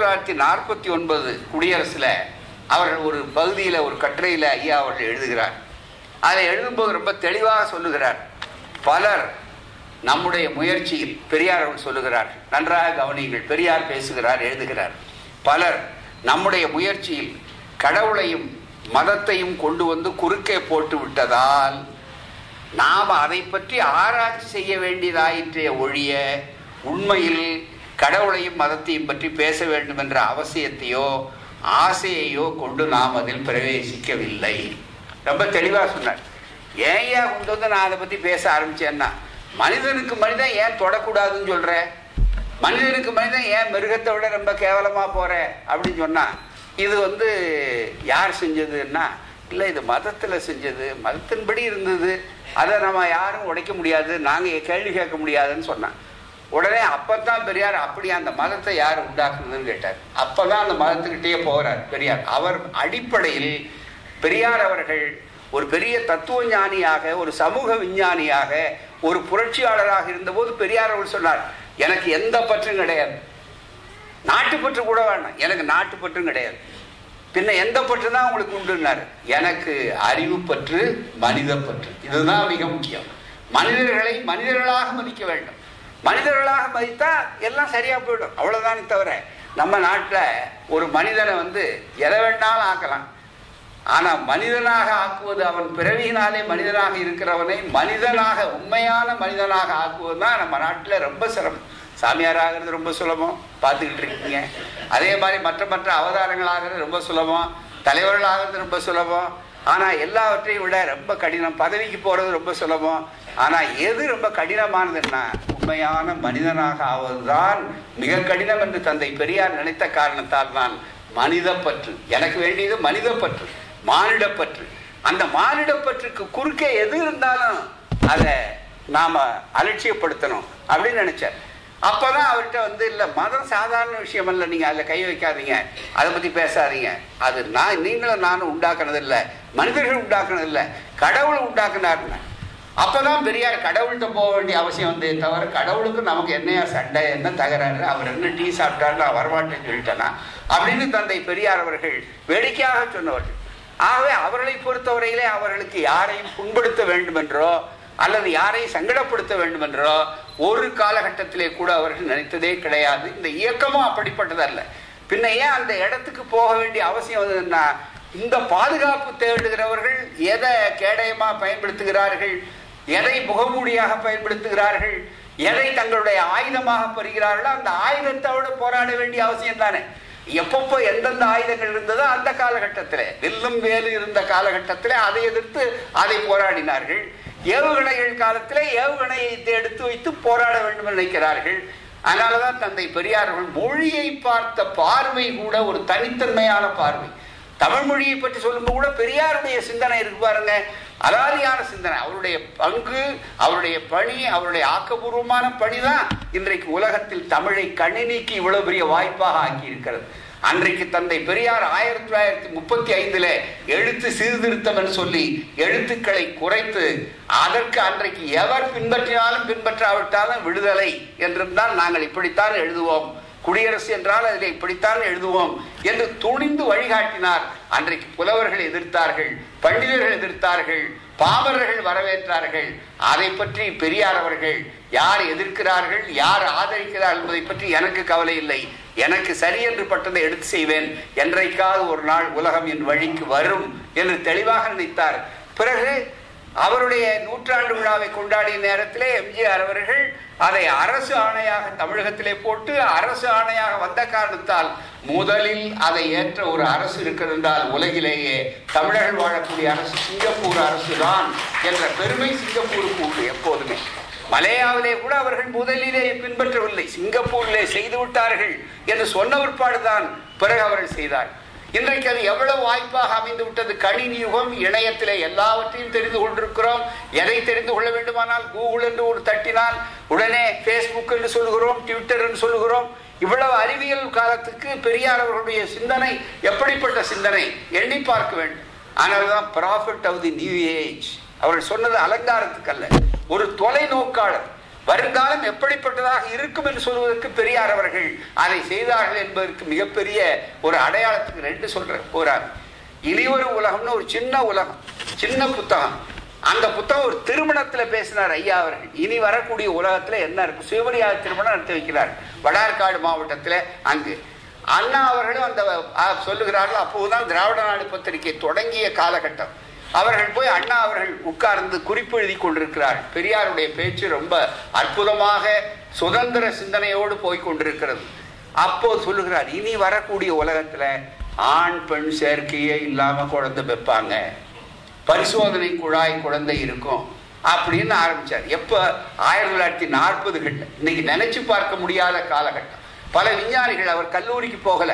1949 குடியரசில் அவர்கள் ஒரு பகுதியில் ஒரு கட்டுரையில் ஐயா அவர்கள் எழுதுகிறார். அதை எழுதும்போது ரொம்ப தெளிவாக சொல்லுகிறார். பலர் நம்முடைய முயற்சியில், பெரியார் அவர்கள் சொல்லுகிறார், நன்றாக கவனியுங்கள், பெரியார் பேசுகிறார், எழுதுகிறார், பலர் நம்முடைய முயற்சியில் கடவுளையும் மதத்தையும் கொண்டு வந்து குறுக்கே போட்டு விட்டதால் நாம் அதை பற்றி ஆராய்ச்சி செய்ய வேண்டியதாயிற்றே ஒழிய உண்மையில் கடவுளையும் மதத்தையும் பற்றி பேச வேண்டும் என்ற அவசியத்தையோ ஆசையையோ கொண்டு நாம் அதில் பிரவேசிக்கவில்லை. ரொம்ப தெளிவாக சொன்னார். ஏன் கொண்டு வந்து நான் அதை பற்றி பேச ஆரம்பிச்சேன்னா, மனிதனுக்கு மனிதன் ஏன் தொடக்கூடாதுன்னு சொல்ற, மனிதனுக்கு மனிதன் ஏன் மிருகத்தை விட ரொம்ப கேவலமாக போற அப்படின்னு சொன்னா, இது யார் செஞ்சதுன்னா, இல்லை இது மதத்தில் செஞ்சது, மதத்தின்படி இருந்தது, அதை நம்ம யாரும் உடைக்க முடியாது, நாங்கள் கேள்வி கேட்க முடியாதுன்னு சொன்னான். உடனே அப்பத்தான் பெரியார் அப்படியே அந்த மதத்தை யார் உண்டாக்குறதுன்னு கேட்டார். அப்பதான் அந்த மதத்துக்கிட்டே போகிறார் பெரியார். அவர் அடிப்படையில் பெரியார் அவர்கள் ஒரு பெரிய தத்துவ ஞானியாக, ஒரு சமூக விஞ்ஞானியாக, ஒரு புரட்சியாளராக இருந்தபோது பெரியார் அவர்கள் சொன்னார், எனக்கு எந்த பற்றும் கிடையாது, நாட்டுப்பற்று கூட வேண்டாம், எனக்கு நாட்டுப்பற்றும் கிடையாது, பின்ன எந்த பற்று தான் உங்களுக்கு உண்டுன்னாரு, எனக்கு அறிவு பற்று, மனித பற்று, இதுதான் மிக முக்கியம். மனிதர்களை மனிதர்களாக மதிக்க வேண்டும், மனிதர்களாக மதித்தா எல்லாம் சரியா போயிடும், அவ்வளவுதானே தவிர நம்ம நாட்டில் ஒரு மனிதனை எதை வேண்டாலும் ஆக்கலாம், ஆனா மனிதனாக ஆக்குவது, அவன் பிறவியினாலே மனிதனாக இருக்கிறவனை மனிதனாக, உண்மையான மனிதனாக ஆக்குவதுதான் நம்ம நாட்டில் ரொம்ப சிரமம். சாமியார் ஆகிறது ரொம்ப சுலபம், பார்த்துக்கிட்டு இருக்கீங்க. அதே மாதிரி மற்ற மற்ற அவதாரங்கள் ஆகிறது ரொம்ப சுலபம், தலைவர்கள் ஆகிறது ரொம்ப சுலபம். ஆனால் எல்லாவற்றையும் விட ரொம்ப கடினம், பதவிக்கு போகிறது ரொம்ப சுலபம். ஆனால் எது ரொம்ப கடினமானதுன்னா, உண்மையான மனிதனாக ஆவதுதான் மிக கடினம் என்று தந்தை பெரியார் நினைத்த காரணத்தால் தான் மனிதப்பற்று, எனக்கு வேண்டியது மனிதப்பற்று, மானிடப்பற்று. அந்த மானிடப்பற்றுக்கு குறுக்கே எது இருந்தாலும் அதை நாம அலட்சியப்படுத்தணும் அப்படின்னு நினைச்சார். அப்பதான் அவர்கிட்ட இல்லை, மதம் சாதாரண விஷயம் அல்ல, நீங்க அதில் கை வைக்காதீங்க, அதை பத்தி பேசாதீங்க, அது நீங்களும் நானும் உண்டாக்குனது இல்லை, மனிதர்கள் உண்டாக்குனது இல்லை, கடவுள் உண்டாக்குனாருன்னு. அப்பதான் பெரியார் கடவுள்கிட்ட போக வேண்டிய அவசியம் தவிர, கடவுளுக்கு நமக்கு என்னையா சண்டை, என்ன தகராறு, அவர் என்ன டீ சாப்பிட்டாரு, நான் வரமாட்டேன்னு சொல்லிட்டேனா அப்படின்னு தந்தை பெரியார் அவர்கள் வேடிக்கையாக சொன்னவர்கள். ஆகவே அவர்களை பொறுத்தவரையிலே அவர்களுக்கு யாரையும் புண்படுத்த வேண்டும் என்றோ அல்லது யாரையும் சங்கடப்படுத்த வேண்டும் என்றோ ஒரு காலகட்டத்திலே கூட அவர்கள் நினைத்ததே கிடையாது. இந்த இயக்கமும் அப்படிப்பட்டதல்ல. பின்ன ஏன் அந்த இடத்துக்கு போக வேண்டிய அவசியம் வந்ததுன்னா, இந்த பாதுகாப்பு தேடுகிறவர்கள் எதை கேடயமா பயன்படுத்துகிறார்கள், எதை முகமூடியாக பயன்படுத்துகிறார்கள், எதை தங்களுடைய ஆயுதமாக பெறுகிறார்களோ அந்த ஆயுதத்தோடு போராட வேண்டிய அவசியம் தானே. எப்பப்போ எந்தெந்த ஆயுதங்கள் இருந்ததோ அந்த காலகட்டத்தில், வில்லும் வேலு இருந்த காலகட்டத்தில் அதை எதிர்த்து அதை போராடினார்கள். ஏவுகணைகள் காலத்தில் ஏவுகணையை எடுத்து வைத்து போராட வேண்டும் நினைக்கிறார்கள். அதனாலதான் தந்தை பெரியார்கள் மொழியை பார்த்த பார்வை கூட ஒரு தனித்தன்மையான பார்வை. தமிழ் மொழியை பற்றி சொல்லும்போது கூட பெரியாருடைய சிந்தனை இருக்கு பாருங்க, அலாதியான சிந்தனை. அவருடைய பங்கு, அவருடைய பணி, அவருடைய ஆக்கப்பூர்வமான பணிதான் இன்றைக்கு உலகத்தில் தமிழை கணினிக்கு இவ்வளவு பெரிய வாய்ப்பாக ஆக்கி இருக்கிறது. அன்றைக்கு தந்தை பெரியார் 1935 எழுத்து சீர்திருத்தம் என்று சொல்லி எழுத்துக்களை குறைத்து, அதற்கு அன்றைக்கு எவர் பின்பற்றினாலும் பின்பற்றாவிட்டாலும் விடுதலை என்றிருந்தால் நாங்கள் இப்படித்தான் எழுதுவோம், குடியரசு என்றால் அதில் இப்படித்தான் எழுதுவோம் என்று துணிந்து வழிகாட்டினார். அன்றைக்கு புலவர்கள் எதிர்த்தார்கள், பண்டிதர்கள் எதிர்த்தார்கள், பாமரர்கள் வரவேற்றார்கள். அதை பற்றி பெரியார் அவர்கள் யார் எதிர்க்கிறார்கள், யார் ஆதரிக்கிறார்கள் என்பதை பற்றி எனக்கு கவலை இல்லை, எனக்கு சரி என்று பட்டதை எடுத்து செய்வேன், என்றைக்காவது ஒரு நாள் உலகம் என் வழிக்கு வரும் என்று தெளிவாக நினைத்தார். பிறகு அவருடைய 100ஆண்டு விழாவை கொண்டாடிய நேரத்திலே எம்ஜிஆர் அவர்கள் அதை அரசு ஆணையாக தமிழகத்திலே போட்டு, அரசு ஆணையாக வந்த காரணத்தால் முதலில் அதை ஏற்ற ஒரு அரசு இருக்கிறது என்றால் உலகிலேயே தமிழர்கள் வாழக்கூடிய அரசு சிங்கப்பூர் அரசு தான் என்ற பெருமை சிங்கப்பூருக்கு உண்டு. எப்போதுமே மலேயாவிலே கூட அவர்கள் முதலிலே பின்பற்றவில்லை, சிங்கப்பூரிலே செய்து விட்டார்கள் என்று சொன்ன பிற்பாடுதான் பிறகு அவர்கள் செய்தார். இன்றைக்கு அது எவ்வளவு வாய்ப்பாக அமைந்து விட்டது. கணினி யுகம், இணையத்திலே எல்லாவற்றையும் தெரிந்து கொண்டிருக்கிறோம். எதை தெரிந்து கொள்ள வேண்டுமானால் கூகுள் என்று ஒரு தட்டினால் உடனே பேஸ்புக் என்று சொல்லுகிறோம், ட்விட்டர் என்று சொல்லுகிறோம். இவ்வளவு அறிவியல் காலத்துக்கு பெரியார் அவர்களுடைய சிந்தனை எப்படிப்பட்ட சிந்தனை எண்ணி பார்க்க வேண்டும். ஆனால்தான் prophet of the new age அவர்கள் சொன்னது அலங்காரத்துக்கு அல்ல, ஒரு தொலைநோக்காளர். வருங்காலம் எப்படிப்பட்டதாக இருக்கும் என்று சொல்வதற்கு பெரியார் அவர்கள் அதை செய்தார்கள் என்பதற்கு மிகப்பெரிய ஒரு அடையாளத்துக்கு 2 சொல்றார் போறார். இனிவொரு உலகம்னு ஒரு சின்ன உலகம், சின்ன புத்தகம். அந்த புத்தகம் ஒரு திருமணத்துல பேசினார் ஐயா அவர்கள். இனி வரக்கூடிய உலகத்துல என்ன இருக்கு, சுயமரியாதை திருமணம் நடத்தி வைக்கிறார் வடார்காடு மாவட்டத்துல. அங்கு அண்ணா அவர்களும் அந்த சொல்லுகிறார்கள். அப்போதுதான் திராவிட நாடு பத்திரிகை தொடங்கிய காலகட்டம். அவர்கள் போய் அண்ணா அவர்கள் உட்கார்ந்து குறிப்பு எழுதி கொண்டிருக்கிறார்கள். பெரியாருடைய பேச்சு ரொம்ப அற்புதமாக சுதந்திர சிந்தனையோடு போய் கொண்டிருக்கிறது. அப்போது சொல்லுகிறார், இனி வரக்கூடிய உலகத்துல ஆண் பெண் சேர்க்கையே இல்லாம குழந்தை பெப்பாங்க, பரிசோதனை குழாய் குழந்தை இருக்கும் அப்படின்னு ஆரம்பிச்சார். எப்ப 1940கள். இன்னைக்கு நினைச்சு பார்க்க முடியாத காலகட்டம். பல விஞ்ஞானிகள், அவர் கல்லூரிக்கு போகல,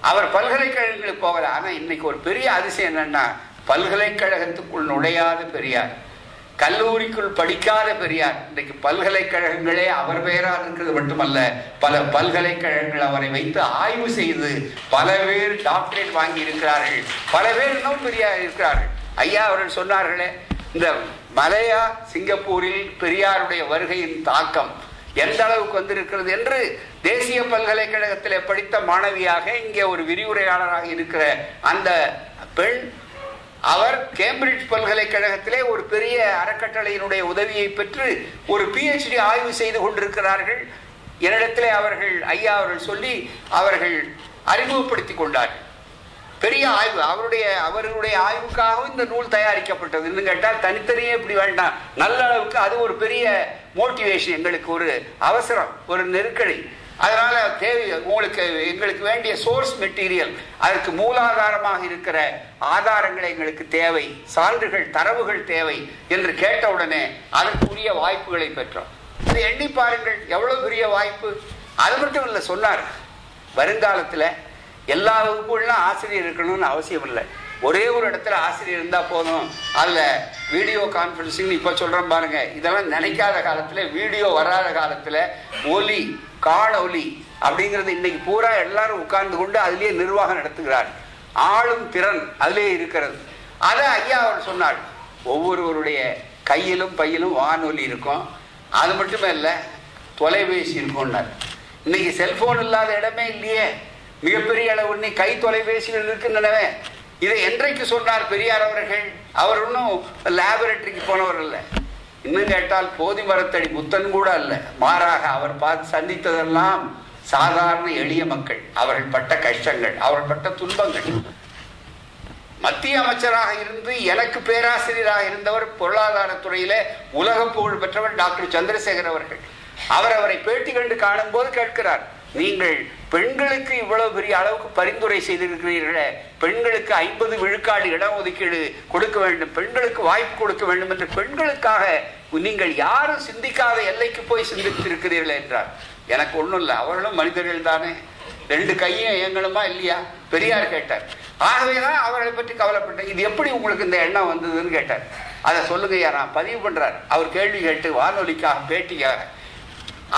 அவர் பல்கலைக்கழகங்களுக்கு போகல. ஆனா இன்னைக்கு ஒரு பெரிய அதிசயம் என்னன்னா, பல்கலைக்கழகத்துக்குள் நுழையாத பெரியார், கல்லூரிக்குள் படிக்காத பெரியார் இன்றைக்கு பல்கலைக்கழகங்களே அவர் பெயரால் இருக்கிறது மட்டுமல்ல, பல பல்கலைக்கழகங்கள் அவரை வைத்து ஆய்வு செய்து பல பேர் டாக்டரேட் வாங்கி இருக்கிறார்கள். பல பேர் இன்னும் பெரியார் இருக்கிறார்கள். ஐயா அவர்கள் சொன்னார்களே, இந்த மலேயா சிங்கப்பூரில் பெரியாருடைய வருகையின் தாக்கம் எந்த அளவுக்கு வந்திருக்கிறது என்று தேசிய பல்கலைக்கழகத்திலே படித்த மாணவியாக இங்கே ஒரு விரிவுரையாளராக இருக்கிற அந்த பெண், அவர் கேம்பிரிட்ஜ் பல்கலைக்கழகத்திலே ஒரு பெரிய அறக்கட்டளையினுடைய உதவியை பெற்று ஒரு PhD ஆய்வு செய்து கொண்டிருக்கிறார்கள். என்னிடத்திலே அவர்கள் ஐயா அவர்கள் சொல்லி அவர்கள் அறிமுகப்படுத்தி கொண்டார்கள். பெரிய ஆய்வு, அவர்களுடைய ஆய்வுக்காகவும் இந்த நூல் தயாரிக்கப்பட்டது. இன்னும் கேட்டால் தனித்தனியே இப்படி வேண்டாம், நல்ல அளவுக்கு அது ஒரு பெரிய மோட்டிவேஷன். எங்களுக்கு ஒரு அவசரம், ஒரு நெருக்கடி. அதனால தேவை உங்களுக்கு, எங்களுக்கு வேண்டிய சோர்ஸ் மெட்டீரியல், அதற்கு மூலாதாரமாக இருக்கிற ஆதாரங்களை எங்களுக்கு தேவை, சான்றுகள் தரவுகள் தேவை என்று கேட்டவுடனே அதற்குரிய வாய்ப்புகளை பெற்றோம். அது எண்ணி பாருங்கள், எவ்வளவு பெரிய வாய்ப்பு. அது மட்டும் இல்லை, சொன்னார் வருங்காலத்தில் எல்லா வகுப்புகள்லாம் ஆசிரியர் இருக்கணும்னு அவசியம் இல்லை. ஒரே ஒரு இடத்துல ஆசிரியர் இருந்தால் போதும். அதில் வீடியோ கான்ஃபரன்சிங் இப்போ சொல்கிறோம் பாருங்க, இதெல்லாம் நினைக்காத காலத்தில், வீடியோ வராத காலத்தில் ஒலி காணொலி அப்படிங்கிறது இன்னைக்கு பூரா எல்லாரும் உட்கார்ந்து கொண்டு அதிலேயே நிர்வாகம் நடத்துகிறார். ஆளும் திறன் அதிலே இருக்கிறது. அதை ஐயா அவர் சொன்னார், ஒவ்வொருவருடைய கையிலும் பையிலும் வானொலி இருக்கும். அது மட்டுமே இல்லை, தொலைபேசி இருக்கும்னார். இன்னைக்கு செல்போன் இல்லாத இடமே இல்லையே. மிகப்பெரிய அளவு கை தொலைபேசிகள் இருக்குன்னு. இதை என்றைக்கு சொன்னார் பெரியார் அவர்கள்? அவர் இன்னும் லேபரேட்டரிக்கு போனவர் அல்ல. இன்னும் கேட்டால் போதி மரத்தடி புத்தன் கூட அல்ல. மாறாக அவர் பார்த்து சந்தித்ததெல்லாம் சாதாரண எளிய மக்கள், அவர்கள் பட்ட கஷ்டங்கள், அவர்கள் பட்ட துன்பங்கள். மத்திய அமைச்சராக இருந்து எனக்கு பேராசிரியராக இருந்தவர், பொருளாதாரத்துறையில உலக புகழ் பெற்றவர் டாக்டர் சந்திரசேகர் அவர்கள். அவரை பேட்டி கண்டு காணும் போது கேட்கிறார், நீங்கள் பெண்களுக்கு இவ்வளவு பெரிய அளவுக்கு பரிந்துரை செய்திருக்கிறீர்களே, பெண்களுக்கு 50 விழுக்காடு இடஒதுக்கீடு கொடுக்க வேண்டும், பெண்களுக்கு வாய்ப்பு கொடுக்க வேண்டும் என்று பெண்களுக்காக நீங்கள் யாரும் சிந்திக்காத எல்லைக்கு போய் சிந்தித்திருக்கிறீர்கள் என்றார். எனக்கு ஒன்றும் இல்லை, அவர்களும் மனிதர்கள் தானே, 2 கையும் இயங்கணுமா இல்லையா? பெரியார் கேட்டார். ஆகவேதான் அவர்களை பற்றி கவலைப்பட்டேன். இது எப்படி உங்களுக்கு இந்த எண்ணம் வந்ததுன்னு கேட்டார். அதை சொல்லுங்க, நான் பதிவு பண்றார். அவர் கேள்வி கேட்டு வானொலிக்காக பேட்டிக்காக.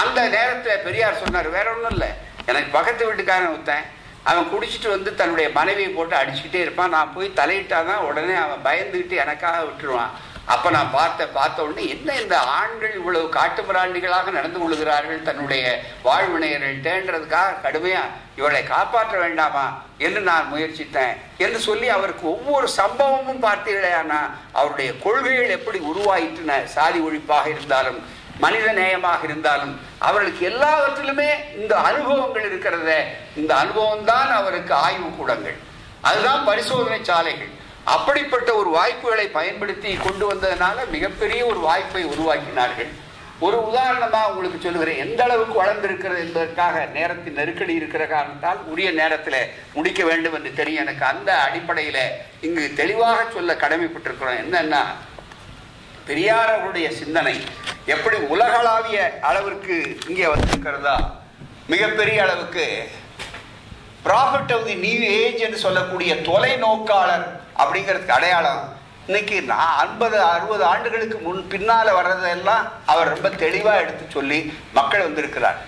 அந்த நேரத்தில் பெரியார் சொன்னார், வேற ஒன்றும் இல்லை, எனக்கு பக்கத்து வீட்டுக்காரன் ஒருத்தன், அவன் குடிச்சிட்டு வந்து தன்னுடைய மனைவியை போட்டு அடிச்சுக்கிட்டே இருப்பான். நான் போய் தலையிட்டாதான் உடனே அவன் பயந்துக்கிட்டு எனக்காக விட்டுருவான். அப்போ நான் பார்த்த உடனே, என்ன இந்த ஆண்கள் இவ்வளவு காட்டுமிராண்டிகளாக நடந்து கொள்கிறார்கள் தன்னுடைய வாழ்வினையர்கள்ட்டேன்றதுக்காக கடுமையாக இவளை காப்பாற்ற வேண்டாமா என்று நான் முயற்சித்தேன் என்று சொல்லி அவருக்கு ஒவ்வொரு சம்பவமும் பார்த்தீர்களேனா அவருடைய கொள்கைகள் எப்படி உருவாயிட்டுன. சாதி ஒழிப்பாக இருந்தாலும், மனித நேயமாக இருந்தாலும், அவர்களுக்கு எல்லாவற்றிலுமே இந்த அனுபவங்கள் இருக்கிறத. இந்த அனுபவம் தான் அவருக்கு ஆய்வு கூடங்கள், அதுதான் பரிசோதனை சாலைகள். அப்படிப்பட்ட ஒரு வாய்ப்புகளை பயன்படுத்தி கொண்டு வந்ததுனால மிகப்பெரிய ஒரு வாய்ப்பை உருவாக்கினார்கள். ஒரு உதாரணமாக உங்களுக்கு சொல்லுகிறேன், எந்த அளவுக்கு வளர்ந்திருக்கிறது என்பதற்காக. நேரத்தின் நெருக்கடி இருக்கிற காரணத்தால் உரிய நேரத்தில் முடிக்க வேண்டும் என்று தெரியும் எனக்கு. அந்த அடிப்படையில் இங்கு தெளிவாக சொல்ல கடமைப்பட்டிருக்கிறோம். என்னன்னா, பெரியார் அவருடைய சிந்தனை எப்படி உலகளாவிய அளவிற்கு இங்கே வந்திருக்கிறதா, மிகப்பெரிய அளவுக்கு profit of the new age என்று சொல்லக்கூடிய தொலைநோக்காளர் அப்படிங்கிறதுக்கு அடையாளம். இன்னைக்கு 50-60 ஆண்டுகளுக்கு பின்னால வர்றதெல்லாம் அவர் ரொம்ப தெளிவாக எடுத்து சொல்லி மக்கள் வந்திருக்கிறார்,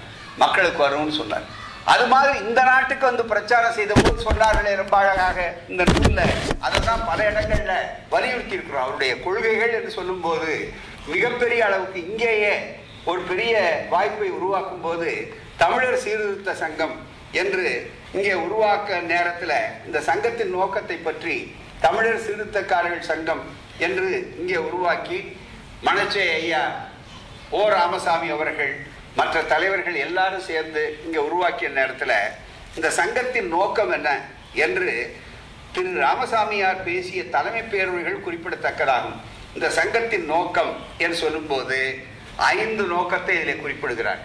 மக்களுக்கு வரும்னு சொன்னார். அது மாதிரி இந்த நாட்டுக்கு வந்து பிரச்சாரம் செய்த போது சொன்னார்களே ரொம்ப அழகாக இந்த நூல்ல. அதை தான் பல இடங்கள்ல வலியுறுத்தி இருக்கிறோம். அவருடைய கொள்கைகள் என்று சொல்லும் போது மிகப்பெரிய அளவுக்கு இங்கேயே ஒரு பெரிய வாய்ப்பை உருவாக்கும் போது தமிழர் சீர்திருத்த சங்கம் என்று இங்கே உருவாக்க நேரத்தில் இந்த சங்கத்தின் நோக்கத்தை பற்றி தமிழர் சீர்திருத்தக்காரர்கள் சங்கம் என்று இங்கே உருவாக்கி மணச்சை ஐயா, ஓ ராமசாமி அவர்கள், மற்ற தலைவர்கள் எல்லாரும் சேர்ந்து இங்கே உருவாக்கிய நேரத்தில் இந்த சங்கத்தின் நோக்கம் என்ன என்று திரு ராமசாமியார் பேசிய தலைமை பேரவைகள் குறிப்பிடத்தக்கதாகும். இந்த சங்கத்தின் நோக்கம் என்று சொல்லும்போது 5 நோக்கத்தை இதில் குறிப்பிடுகிறார்.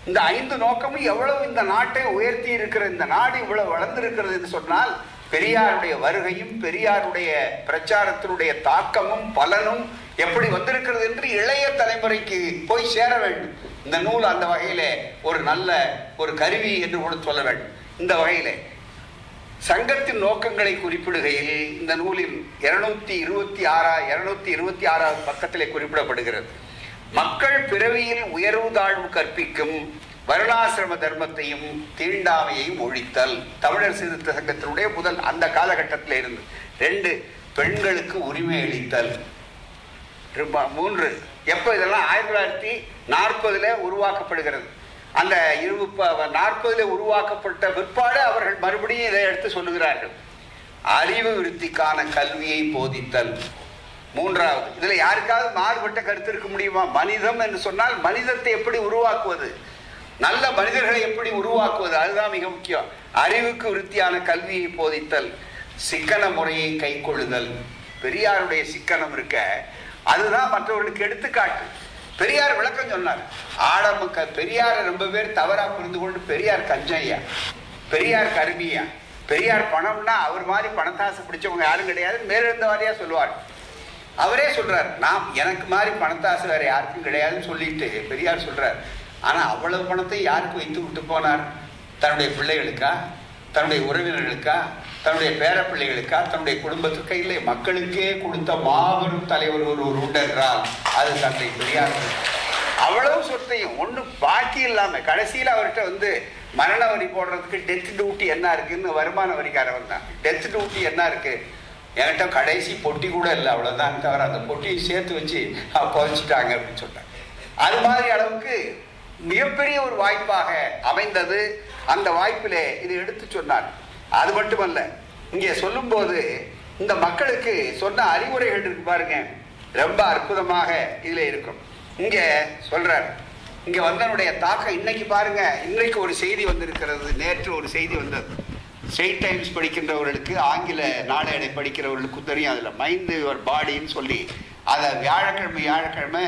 இந்த 5 நோக்கமும் எவ்வளவு இந்த நாட்டை உயர்த்தி இருக்கிற, இந்த நாடு இவ்வளவு வளர்ந்திருக்கிறது என்று சொன்னால் பெரியாருடைய வருகையும் பெரியாருடைய பிரச்சாரத்தினுடைய தாக்கமும் பலனும் எப்படி வந்திருக்கிறது என்று இளைய தலைமுறைக்கு போய் சேர வேண்டும். இந்த நூல் அந்த வகையிலே ஒரு நல்ல ஒரு கருவி என்று கூட சொல்ல வேண்டும். இந்த வகையிலே சங்கத்தின் நோக்கங்களை குறிப்பிடுகையில் இந்த நூலில் 226வது பக்கத்திலே குறிப்பிடப்படுகிறது. மக்கள் பிறவியில் உயர்வு தாழ்வு கற்பிக்கும் வருணாசிரம தர்மத்தையும் தீண்டாமையையும் ஒழித்தல் தமிழர் சீர்திருத்த சங்கத்தினுடைய முதல் அந்த காலகட்டத்தில் இருந்து. 2, பெண்களுக்கு உரிமை அளித்தல். 3, எப்போ இதெல்லாம் 1940 உருவாக்கப்படுகிறது. அந்த 40 உருவாக்கப்பட்ட பிற்பாடு அவர்கள் மறுபடியும் இதை எடுத்து சொல்லுகிறார்கள். அறிவு விருத்திக்கான கல்வியை போதித்தல். 3வது, இதுல யாருக்காவது மாறுபட்ட கருத்து இருக்க முடியுமா? மனிதம் என்று சொன்னால் மனிதத்தை எப்படி உருவாக்குவது, நல்ல மனிதர்களை எப்படி உருவாக்குவது, அதுதான் மிக முக்கியம். அறிவுக்கு விருத்தியான கல்வியை போதித்தல். சிக்கன முறையை கை கொள்ளுதல். பெரியாருடைய சிக்கனம் இருக்க, அதுதான் மற்றவர்களுக்கு எடுத்துக்காட்டு. பெரியார் விளக்கம் சொன்னார். பெரியாரை ரொம்ப பேர் தவறா புரிந்து கொண்டு பெரியார் கஞ்சையா, பெரியார் கருமியா, பெரியார் பணம்னா அவர் மாதிரி பணத்தாசை பிடிச்சவங்க யாரும் கிடையாது, மேலிருந்த வாரியா சொல்லுவார். அவரே சொல்றார், எனக்கு மாதிரி பணத்தாசை வேற யாருக்கும் கிடையாதுன்னு சொல்லிட்டு பெரியார் சொல்றார். ஆனா அவ்வளவு பணத்தை யாருக்கு வைத்து விட்டு போனார்? தன்னுடைய பிள்ளைகளுக்கா, தன்னுடைய உறவினர்களுக்கா, தன்னுடைய பேர பிள்ளைகளுக்கா, தன்னுடைய குடும்பத்துக்கு இல்லை, மக்களுக்கே கொடுத்த மாபெரும் தலைவர் ஒரு உண்டு என்றால் அது தந்தை பெரியார். அவ்வளவு சொத்தையும் ஒன்றும் பாக்கி இல்லாம கடைசியில் அவர்கிட்ட மரண வரி போடுறதுக்கு டெத் டியூட்டி என்ன இருக்குன்னு வருமான வரிக்காரவர் தான். டெத் டியூட்டி என்ன இருக்கு, என்கிட்ட கடைசி பொட்டி கூட இல்லை, அவ்வளவுதான் தவிர அந்த பொட்டியை சேர்த்து வச்சு புதைச்சிட்டாங்க அப்படின்னு சொன்னாங்க. அது மாதிரி அளவுக்கு மிகப்பெரிய ஒரு வாய்ப்பாக அமைந்தது. அந்த வாய்ப்பிலே இது எடுத்து சொன்னார். அது மட்டுமல்ல, இங்கே சொல்லும் போது இந்த மக்களுக்கு சொன்ன அறிவுரைகள் இருக்கு பாருங்க, ரொம்ப அற்புதமாக இதுல இருக்கும். இங்க சொல்றார், இங்க வந்தனுடைய தாக்கம் இன்னைக்கு பாருங்க. இன்றைக்கு ஒரு செய்தி வந்திருக்கிறது, நேற்று ஒரு செய்தி வந்தது. ஸ்ட்ரெயிட் டைம்ஸ் படிக்கின்றவர்களுக்கு, ஆங்கில நாளேடை படிக்கிறவர்களுக்கு தெரியும். அதுல மைண்ட் யுவர் பாடின்னு சொல்லி அதை வியாழக்கிழமை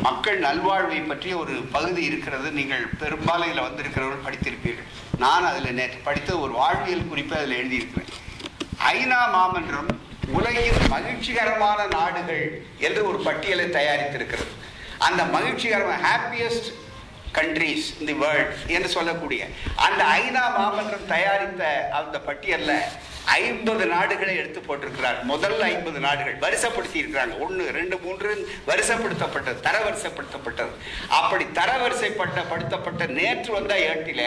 மக்கள் நல்வாழ்வை பற்றிய ஒரு பகுதி இருக்கிறது. நீங்கள் பெரும்பாலும் இதில் வந்திருக்கிறவர்கள் படித்திருப்பீர்கள். நான் அதில் நேற்று படித்த ஒரு வாழ்வியல் குறிப்பை அதில் எழுதியிருக்கிறேன். ஐநா மாமன்றம் உலகின் மகிழ்ச்சிகரமான நாடுகள் என்று ஒரு பட்டியலை தயாரித்திருக்கிறது. அந்த மகிழ்ச்சிகரமான happiest countries in the world என்று சொல்லக்கூடிய அந்த ஐநா மாமன்றம் தயாரித்த அந்த பட்டியல்ல 50 நாடுகளை எடுத்து போட்டிருக்கிறார். முதல் 50 நாடுகள் வரிசைப்படுத்தி இருக்கிறாங்க. 1, 2, 3 வரிசைப்படுத்தப்பட்டது, தரவரிசைப்படுத்தப்பட்டது. அப்படி தரவரிசைப்படுத்தப்பட்ட நேற்று வந்த ஏட்டில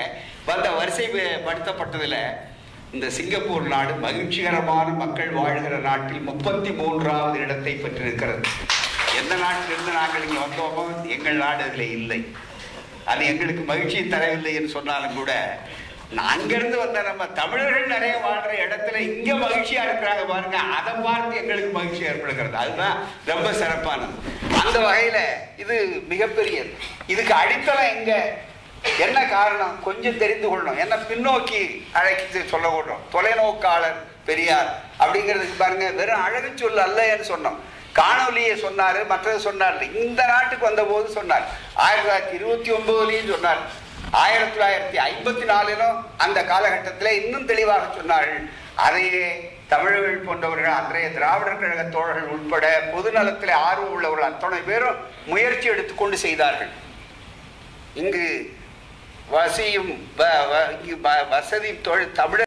வந்த வரிசைப்படுத்தப்பட்டதுல இந்த சிங்கப்பூர் நாடு மகிழ்ச்சிகரமான மக்கள் வாழ்கிற நாட்டில் 33வது இடத்தை பெற்றிருக்கிறது. எந்த நாட்டிலிருந்து நாங்கள் இங்கே வந்தோமோ எங்கள் நாடு அதில் இல்லை. அது எங்களுக்கு மகிழ்ச்சியை தரவில்லை என்று சொன்னாலும் கூட அங்கிருந்து வந்த நம்ம தமிழர்கள் நிறைய வாழ்ற இடத்துல இங்க மகிழ்ச்சியா இருக்கிறாங்க பாருங்க, அதை பார்த்து எங்களுக்கு மகிழ்ச்சி ஏற்படுகிறது. அதுதான் ரொம்ப சிறப்பானது. அந்த வகையில இது மிகப்பெரியது. இதுக்கு அடித்தளம் எங்க, என்ன காரணம் கொஞ்சம் தெரிந்து கொள்ளணும். என்ன பின்னோக்கி அழைத்து சொல்ல கூடும். தொலைநோக்காளர் பெரியார் அப்படிங்கிறதுக்கு பாருங்க, வெறும் அழகு சொல் அல்ல என்று சொன்னோம். காணொலியை சொன்னாரு, மற்றது சொன்னார். இந்த நாட்டுக்கு வந்த போது சொன்னார். 1929 சொன்னார். 1954 அந்த காலகட்டத்தில் இன்னும் தெளிவாக சொன்னார்கள். அதையே தமிழர்கள் போன்றவர்கள், அன்றைய திராவிடர் கழக தோழர்கள் உட்பட பொதுநலத்தில் ஆர்வம் உள்ளவர்கள் அத்தனை பேரும் முயற்சி எடுத்துக்கொண்டு செய்தார்கள். இங்கு வசதி தமிழர்